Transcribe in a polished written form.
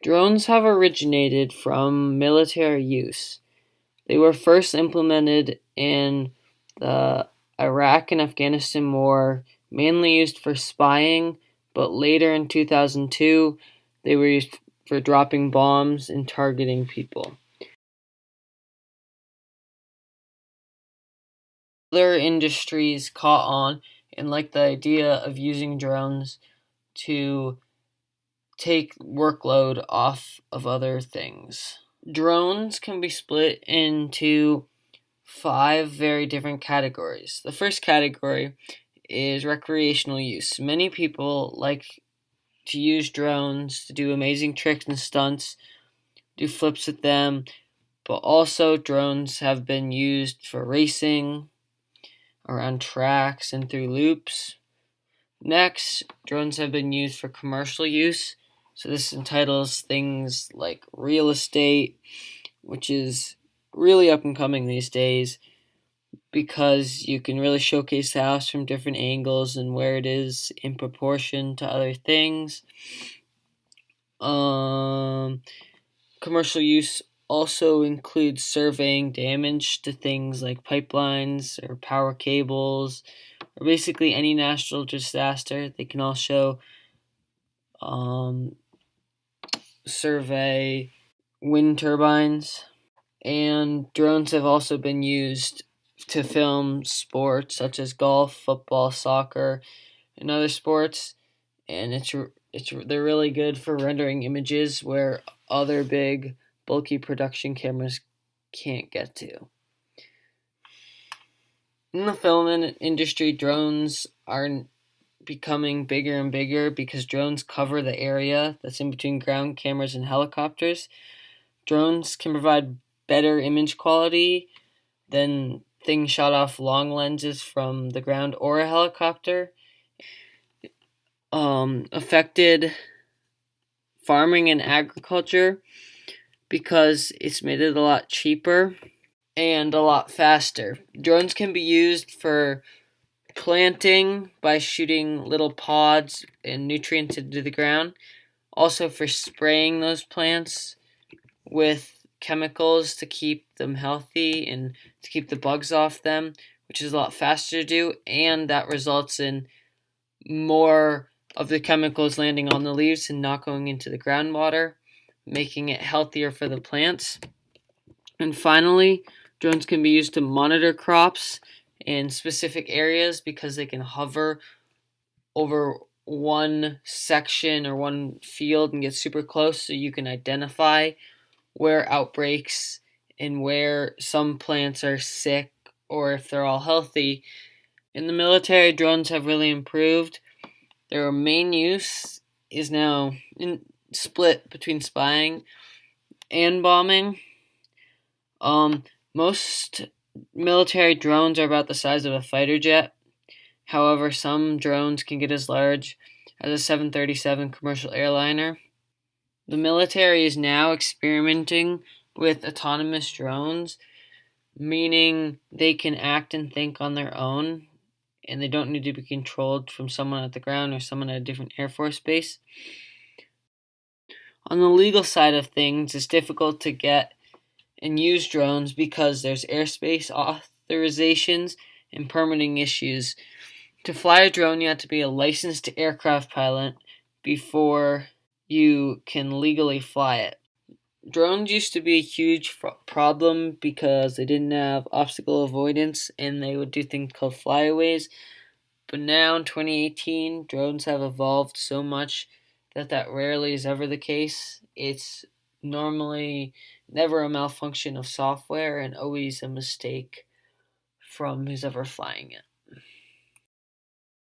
Drones have originated from military use. They were first implemented in the Iraq and Afghanistan war, mainly used for spying, but later in 2002, they were used for dropping bombs and targeting people. Other industries caught on and liked the idea of using drones to take workload off of other things. Drones can be split into 5 very different categories. The first category is recreational use. Many people like to use drones to do amazing tricks and stunts, do flips with them, but also drones have been used for racing around tracks and through loops. Next, drones have been used for commercial use. So this entitles things like real estate, which is really up and coming these days because you can really showcase the house from different angles and where it is in proportion to other things. Commercial use also includes surveying damage to things like pipelines or power cables or basically any natural disaster. They can also survey wind turbines. And drones have also been used to film sports such as golf, football, soccer, and other sports. And they're really good for rendering images where other big, bulky production cameras can't get to. In the film industry, drones are becoming bigger and bigger because drones cover the area that's in between ground cameras and helicopters. Drones can provide better image quality than things shot off long lenses from the ground or a helicopter. Affected farming and agriculture because it's made it a lot cheaper and a lot faster. Drones can be used for planting by shooting little pods and nutrients into the ground. Also for spraying those plants with chemicals to keep them healthy and to keep the bugs off them, which is a lot faster to do, and that results in more of the chemicals landing on the leaves and not going into the groundwater, making it healthier for the plants. And finally, drones can be used to monitor crops in specific areas because they can hover over one section or one field and get super close so you can identify where outbreaks and where some plants are sick or if they're all healthy. In the military, drones have really improved. Their main use is now split between spying and bombing. Most military drones are about the size of a fighter jet. However, some drones can get as large as a 737 commercial airliner. The military is now experimenting with autonomous drones, meaning they can act and think on their own, and they don't need to be controlled from someone at the ground or someone at a different Air Force base. On the legal side of things, it's difficult to get and use drones because there's airspace authorizations and permitting issues. To fly a drone, you have to be a licensed aircraft pilot before you can legally fly it. Drones used to be a huge problem because they didn't have obstacle avoidance and they would do things called flyaways. But now in 2018, drones have evolved so much that rarely is ever the case. It's normally never a malfunction of software and always a mistake from who's ever flying it.